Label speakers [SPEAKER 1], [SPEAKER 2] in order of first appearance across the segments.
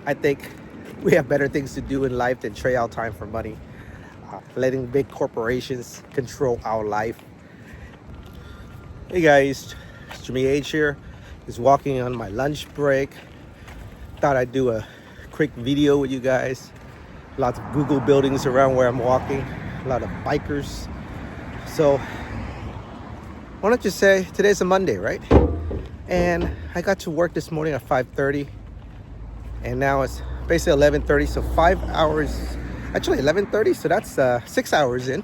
[SPEAKER 1] I think we have better things to do in life than trade our time for money. Letting big corporations control our life. Hey guys, it's Jimmy H here. Just walking on my lunch break. Thought I'd do a quick video with you guys. Lots of Google buildings around where I'm walking. A lot of bikers. So, why don't you say today's a Monday, right? And I got to work this morning at 5:30, and now it's basically 11:30. So 5 hours, actually 11:30. So that's 6 hours in,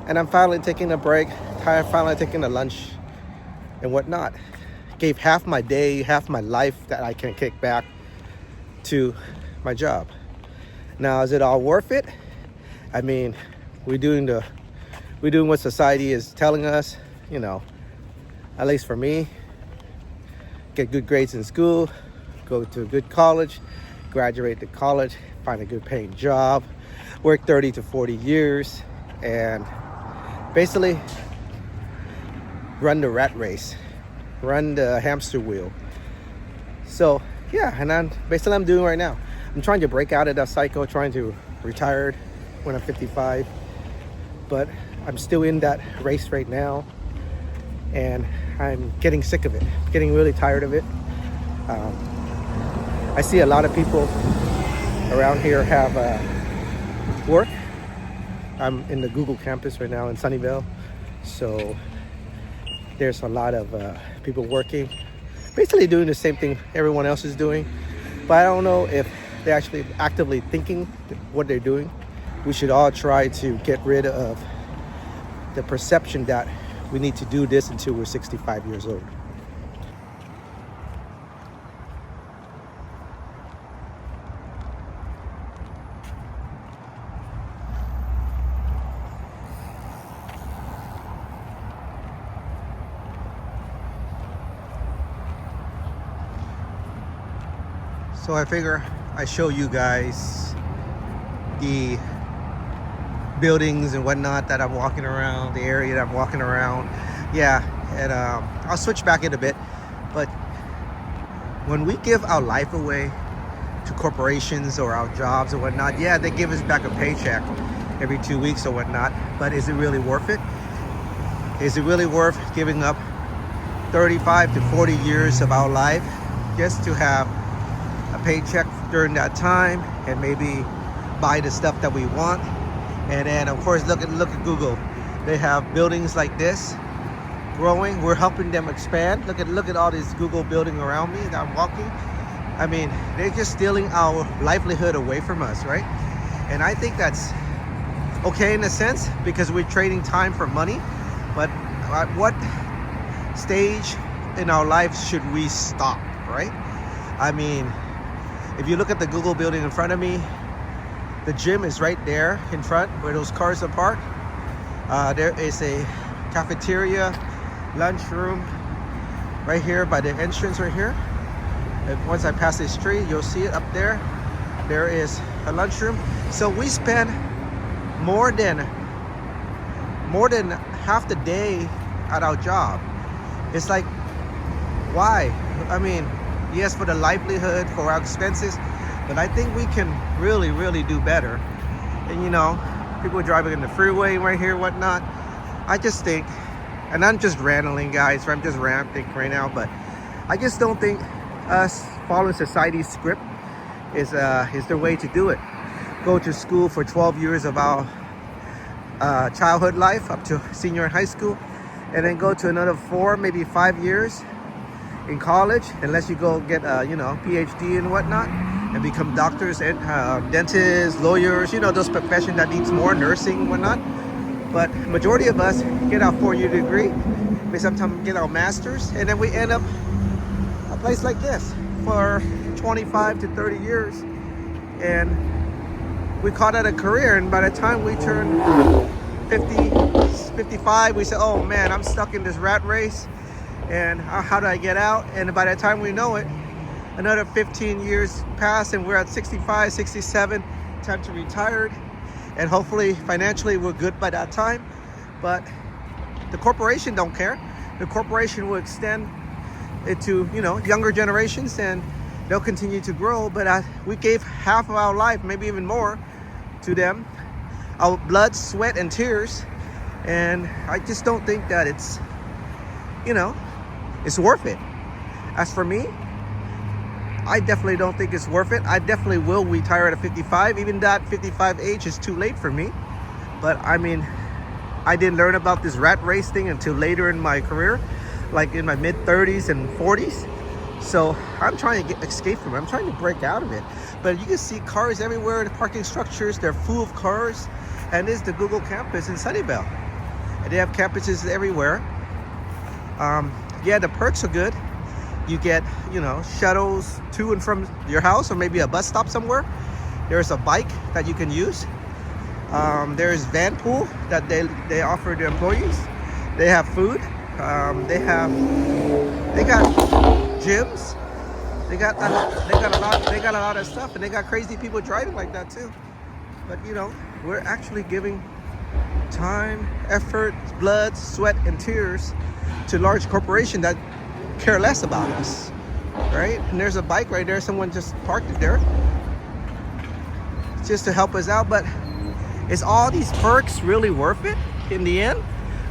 [SPEAKER 1] and I'm finally taking a break. Finally taking a lunch and whatnot. Gave half my day, half my life that I can kick back to my job. Now, is it all worth it? I mean, we're doing what society is telling us, you know, at least for me. Get good grades in school, go to a good college, graduate to college, find a good paying job, work 30 to 40 years, and basically run the rat race, run the hamster wheel. So yeah, and I'm doing right now. I'm trying to break out of that cycle, trying to retire when I'm 55, but I'm still in that race right now, and I'm getting sick of it, getting really tired of it. I see a lot of people around here have work. I'm in the Google campus right now in Sunnyvale, so there's a lot of people working, basically doing the same thing everyone else is doing, but I don't know if they're actually actively thinking what they're doing. We should all try to get rid of the perception that we need to do this until we're 65 years old. So I figure I show you guys the buildings and whatnot that I'm walking around, the area that I'm walking around. Yeah, and I'll switch back in a bit. But when we give our life away to corporations or our jobs or whatnot, yeah, they give us back a paycheck every 2 weeks or whatnot. But is it really worth it? Is it really worth giving up 35 to 40 years of our life just to have a paycheck during that time and maybe buy the stuff that we want? And then of course look at Google. They have buildings like this growing. We're helping them expand. Look at all these Google building around me that I'm walking. I mean, they're just stealing our livelihood away from us, right? And I think that's okay in a sense because we're trading time for money. But at what stage in our lives should we stop, right? I mean, if you look at the Google building in front of me, the gym is right there in front where those cars are parked. There is a cafeteria, lunchroom right here by the entrance right here. And once I pass this tree, you'll see it up there. There is a lunchroom. So we spend more than half the day at our job. It's like, why? I mean, yes, for the livelihood, for our expenses, but I think we can really do better. And you know, people driving in the freeway right here, whatnot. I just think, and I'm just ranting, guys, I'm just ranting right now, but I just don't think us following society's script is the way to do it. Go to school for 12 years of our childhood life up to senior high school, and then go to another 4, maybe 5 years in college, unless you go get a PhD and whatnot, and become doctors and dentists, lawyers, those professions that needs more nursing and whatnot. But majority of us get our 4-year degree, we sometimes get our masters, and then we end up a place like this for 25 to 30 years, and we call that a career. And by the time we turn 50, 55, we say, oh man, I'm stuck in this rat race, and how do I get out? And by the time we know it, another 15 years pass and we're at 65, 67, time to retire. And hopefully financially we're good by that time. But the corporation don't care. The corporation will extend it to younger generations, and they'll continue to grow. But we gave half of our life, maybe even more, to them, our blood, sweat, and tears. And I just don't think that it's, it's worth it. As for me, I definitely don't think it's worth it. I definitely will retire at 55. Even that 55 age is too late for me. But I mean, I didn't learn about this rat race thing until later in my career, like in my mid 30s and 40s. So I'm trying to escape from it. I'm trying to break out of it. But you can see cars everywhere. The parking structures, they're full of cars. And this is the Google campus in Sunnyvale. And they have campuses everywhere. Yeah, the perks are good. You get, shuttles to and from your house, or maybe a bus stop somewhere. There's a bike that you can use. There's van pool that they offer their employees. They have food. They got gyms. They got a lot of stuff, and they got crazy people driving like that too. But we're actually giving time, effort, blood, sweat, and tears to large corporations that care less about us, right? And there's a bike right there. Someone just parked it there just to help us out. But is all these perks really worth it in the end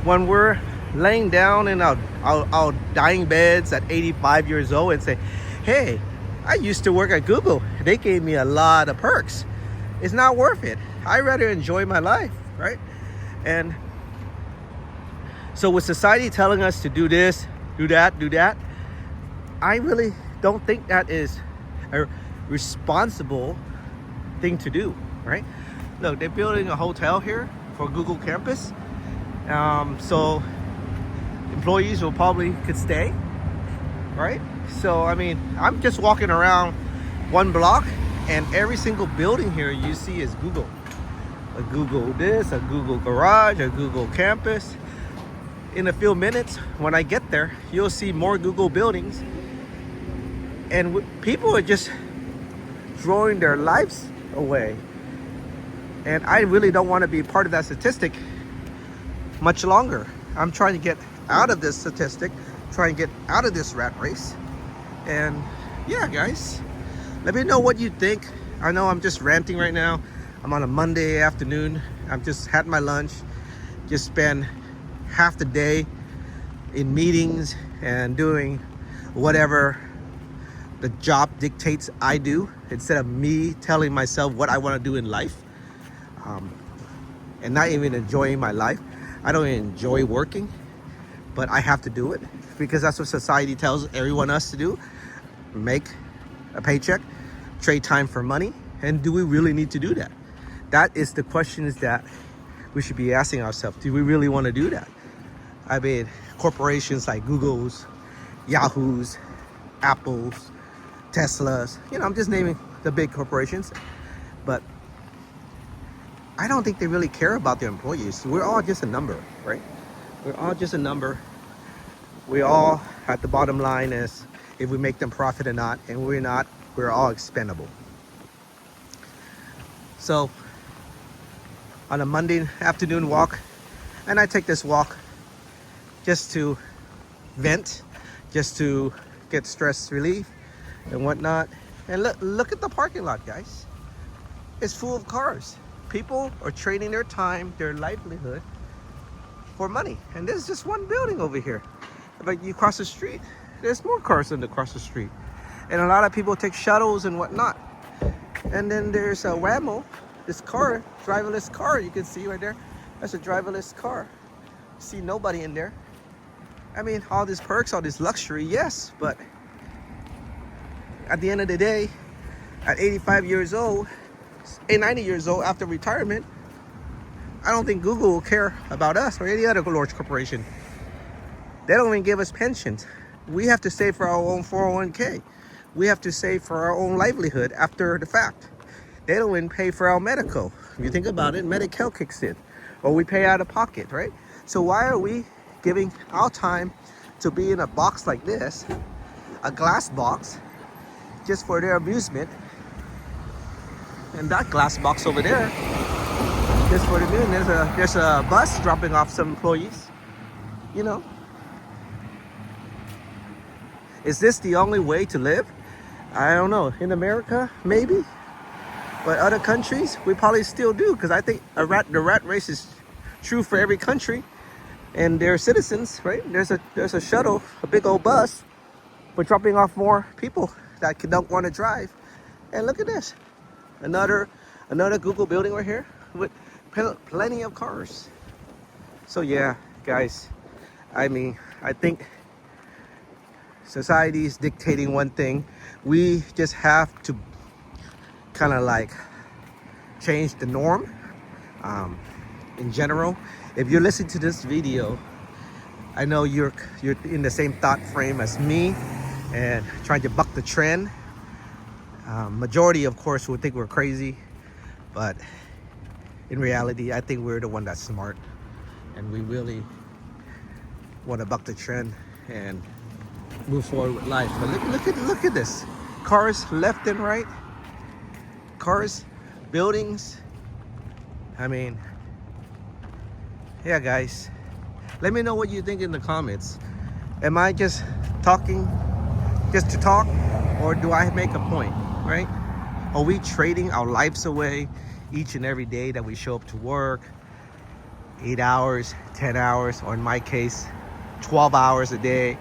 [SPEAKER 1] when we're laying down in our dying beds at 85 years old and say, hey, I used to work at Google. They gave me a lot of perks. It's not worth it. I'd rather enjoy my life, right? And so with society telling us to do this, do that, I really don't think that is a responsible thing to do, right? Look, they're building a hotel here for Google campus. So employees will probably could stay, right? So, I mean, I'm just walking around one block and every single building here you see is Google. A Google this, a Google garage, a Google campus. In a few minutes, when I get there, you'll see more Google buildings. And people are just throwing their lives away. And I really don't want to be part of that statistic much longer. I'm trying to get out of this statistic, trying to get out of this rat race. And yeah, guys, let me know what you think. I know I'm just ranting right now. I'm on a Monday afternoon. I've just had my lunch, just spent half the day in meetings and doing whatever the job dictates I do, instead of me telling myself what I want to do in life, and not even enjoying my life. I don't even enjoy working, but I have to do it because that's what society tells everyone else to do. Make a paycheck, trade time for money. And do we really need to do that? That is the questions that we should be asking ourselves. Do we really want to do that? I mean, corporations like Google's, Yahoo's, Apple's, Tesla's, I'm just naming the big corporations, but I don't think they really care about their employees. We're all just a number, right? We're all just a number. We all, at the bottom line, is if we make them profit or not, and we're not, we're all expendable. So on a Monday afternoon walk, and I take this walk just to vent, just to get stress relief and whatnot. And look at the parking lot, guys. It's full of cars. People are trading their time, their livelihood for money. And there's just one building over here. But you cross the street, there's more cars than across the street. And a lot of people take shuttles and whatnot. And then there's a Waymo, this car, driverless car, you can see right there. That's a driverless car. See nobody in there. I mean, all these perks, all this luxury, yes, but at the end of the day, at 85 years old, 90 years old after retirement, I don't think Google will care about us or any other large corporation. They don't even give us pensions. We have to save for our own 401k. We have to save for our own livelihood after the fact. They don't even pay for our medical. If you think about it, Medi-Cal kicks in, or we pay out of pocket, right? So why are we giving our time to be in a box like this, a glass box, just for their amusement? And that glass box over there, just for the amusement, there's a bus dropping off some employees. Is this the only way to live? I don't know. In America, maybe, but other countries, we probably still do, because I think the rat race is true for every country and their citizens, right? There's a shuttle, a big old bus, for dropping off more people that don't want to drive. And look at this, another Google building right here with plenty of cars. So yeah, guys, I mean, I think society is dictating one thing. We just have to kind of like change the norm. In general, if you're listening to this video, I know you're in the same thought frame as me and trying to buck the trend. Majority, of course, will think we're crazy, but in reality, I think we're the one that's smart, and we really want to buck the trend and move forward with life. But look at this, cars left and right, cars, buildings. I mean, yeah, guys, let me know what you think in the comments. Am I just talking just to talk, or do I make a point, right? Are we trading our lives away each and every day that we show up to work? 8 hours, 10 hours, or in my case, 12 hours a day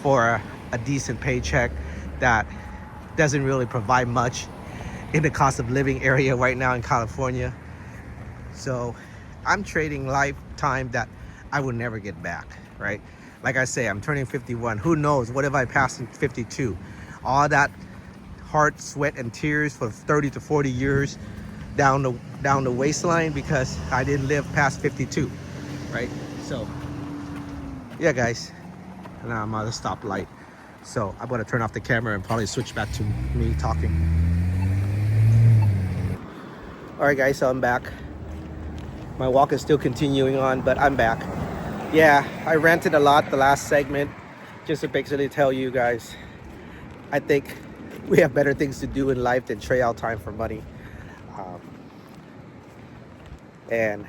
[SPEAKER 1] for a decent paycheck that doesn't really provide much in the cost of living area right now in California. So I'm trading lifetime that I will never get back, right? Like I say, I'm turning 51. Who knows? What if I pass in 52? All that hard sweat and tears for 30 to 40 years down the waistline because I didn't live past 52, right? So yeah, guys, now I'm at a stoplight, so I'm gonna turn off the camera and probably switch back to me talking. All right, guys, so I'm back. My walk is still continuing on, but I'm back. Yeah, I ranted a lot the last segment, just to basically tell you guys, I think we have better things to do in life than trade our time for money. And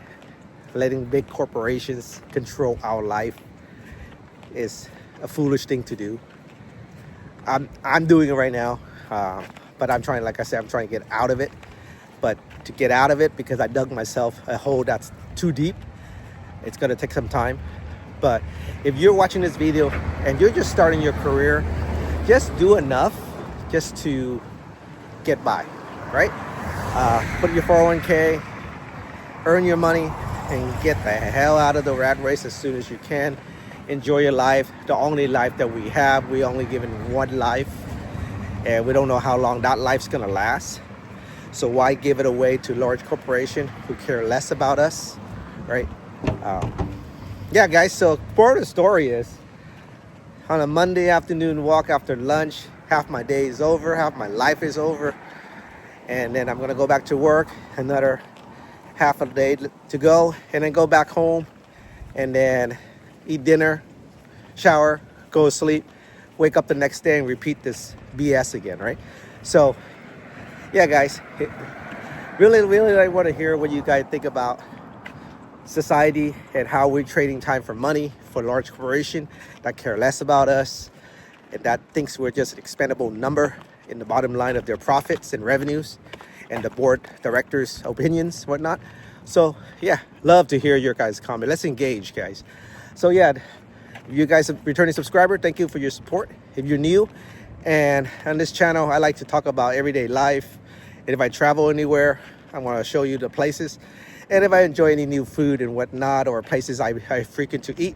[SPEAKER 1] letting big corporations control our life is a foolish thing to do. I'm doing it right now, but I'm trying, like I said, I'm trying to get out of it. But to get out of it, because I dug myself a hole that's too deep, it's gonna take some time. But if you're watching this video and you're just starting your career, just do enough just to get by, right? Put your 401k, earn your money, and get the hell out of the rat race as soon as you can. Enjoy your life, the only life that we have. We only given one life, and we don't know how long that life's gonna last. So why give it away to large corporation who care less about us, right? Yeah, guys, so part of the story is, on a Monday afternoon walk after lunch, half my day is over, half my life is over, and then I'm gonna go back to work, another half a day to go, and then go back home, and then eat dinner, shower, go to sleep, wake up the next day and repeat this BS again, right? So yeah, guys, really I want to hear what you guys think about society and how we're trading time for money for large corporation that care less about us and that thinks we're just an expendable number in the bottom line of their profits and revenues and the board directors' opinions, whatnot. So yeah, love to hear your guys' comment. Let's engage, guys. So yeah, if you guys are returning subscriber, thank you for your support. If you're new, and on this channel, I like to talk about everyday life. And if I travel anywhere, I want to show you the places. And if I enjoy any new food and whatnot, or places I frequent to eat,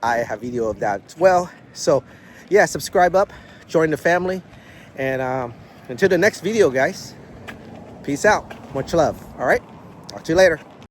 [SPEAKER 1] I have video of that as well. So yeah, subscribe up, join the family. And until the next video, guys, peace out. Much love. All right, talk to you later.